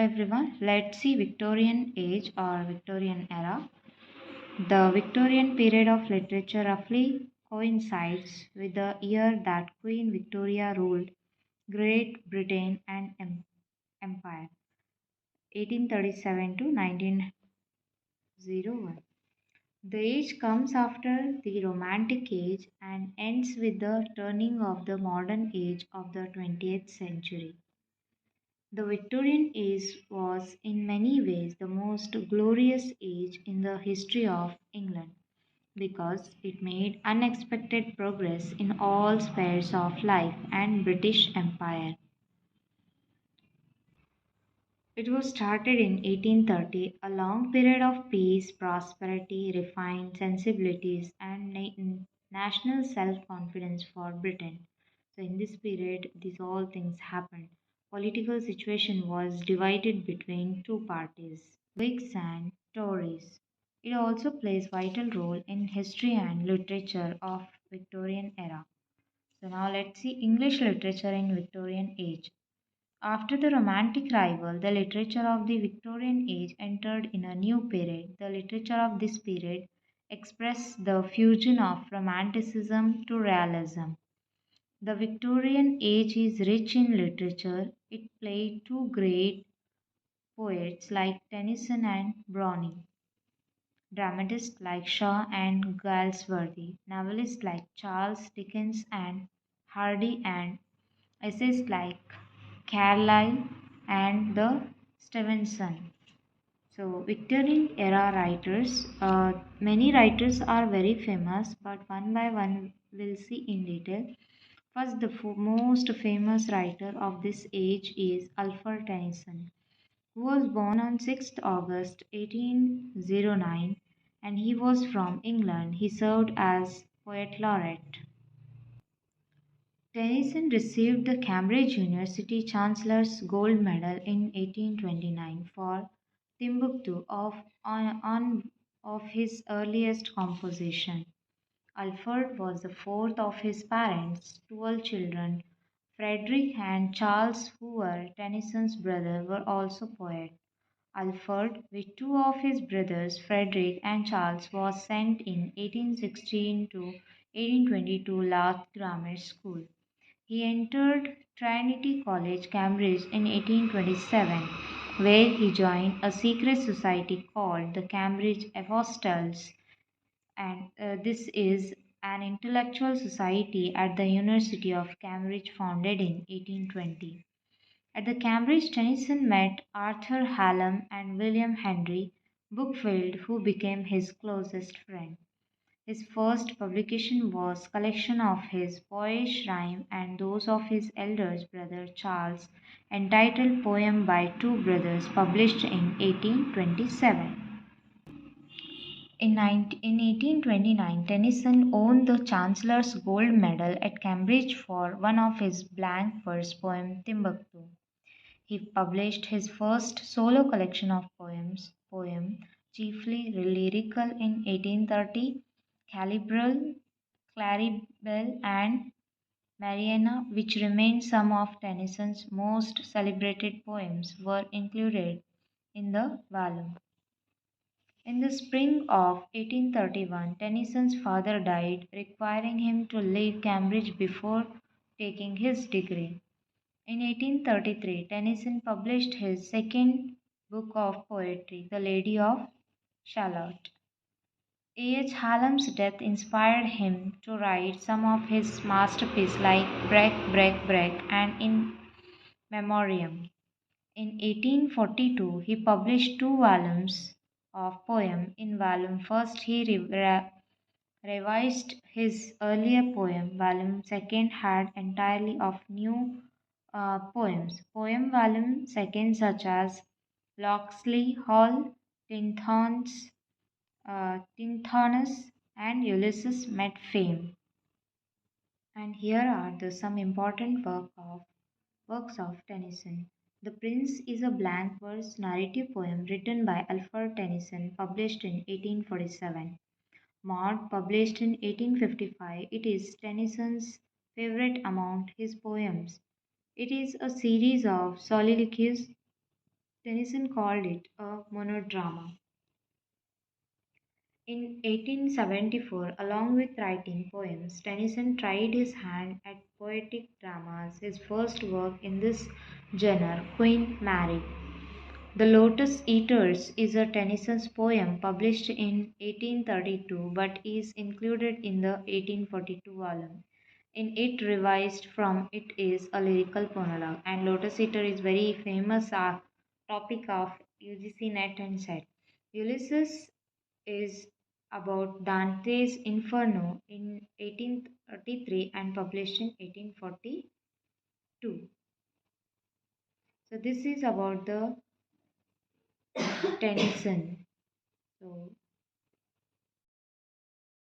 everyone, let's see Victorian age or Victorian era. The Victorian period of literature roughly coincides with the year that Queen Victoria ruled Great Britain and Empire, 1837 to 1901. The age comes after the Romantic Age and ends with the turning of the modern age of the 20th century. The Victorian age was in many ways the most glorious age in the history of England because it made unexpected progress in all spheres of life and British Empire. It was started in 1830, a long period of peace, prosperity, refined sensibilities, and national self confidence for Britain. So, in this period, these all things happened. Political situation was divided between two parties, Whigs and Tories. It also plays vital role in history and literature of Victorian era. So now let's see English literature in Victorian age. After the Romantic revival, the literature of the Victorian age entered in a new period. The literature of this period expressed the fusion of Romanticism to realism. The Victorian age is rich in literature. It played two great poets like Tennyson and Browning, dramatists like Shaw and Galsworthy, novelists like Charles Dickens and Hardy, and essayists like Carlyle and the Stevenson. So, Victorian era writers, many writers are very famous, but one by one we'll see in detail. First, the most famous writer of this age is Alfred Tennyson, who was born on 6th August 1809 and he was from England. He served as poet laureate. Tennyson received the Cambridge University Chancellor's Gold Medal in 1829 for Timbuktu of his earliest composition. Alfred was the fourth of his parents' 12 children. Frederick and Charles, who were Tennyson's brothers, were also poets. Alfred, with two of his brothers, Frederick and Charles, was sent in 1816 to 1822 Louth Grammar School. He entered Trinity College, Cambridge in 1827, where he joined a secret society called the Cambridge Apostles, and this is an intellectual society at the University of Cambridge founded in 1820. At the Cambridge, Tennyson met Arthur Hallam and William Henry Bookfield, who became his closest friend. His first publication was collection of his boyish rhyme and those of his eldest brother Charles, entitled Poem by Two Brothers, published in 1827. In 1829, Tennyson won the Chancellor's Gold Medal at Cambridge for one of his blank verse poem Timbuktu. He published his first solo collection of poem chiefly lyrical in 1830, Claribel and Mariana, which remain some of Tennyson's most celebrated poems, were included in the volume. In the spring of 1831, Tennyson's father died, requiring him to leave Cambridge before taking his degree. In 1833, Tennyson published his second book of poetry, The Lady of Shalott. A. H. Hallam's death inspired him to write some of his masterpieces like Break, Break, Break and In Memoriam. In 1842, he published two volumes of poem. In volume first, he revised his earlier poem. Volume second had entirely of new poems. Poem volume second, such as Locksley Hall, Tithonus, and Ulysses, met fame. And here are some important works of Tennyson. The Prince is a blank verse narrative poem written by Alfred Tennyson, published in 1847. Maud, published in 1855, it is Tennyson's favorite among his poems. It is a series of soliloquies Tennyson called it a monodrama. In 1874, along with writing poems, Tennyson tried his hand at poetic dramas. His first work in this genre, Queen Mary, The Lotus Eaters, is a Tennyson's poem published in 1832 but is included in the 1842 volume. In it, revised from it is a lyrical monologue, and Lotus Eater is very famous topic of UGC Net and Set. Ulysses is about Dante's Inferno in 1833 and published in 1842. So this is about the Tennyson. So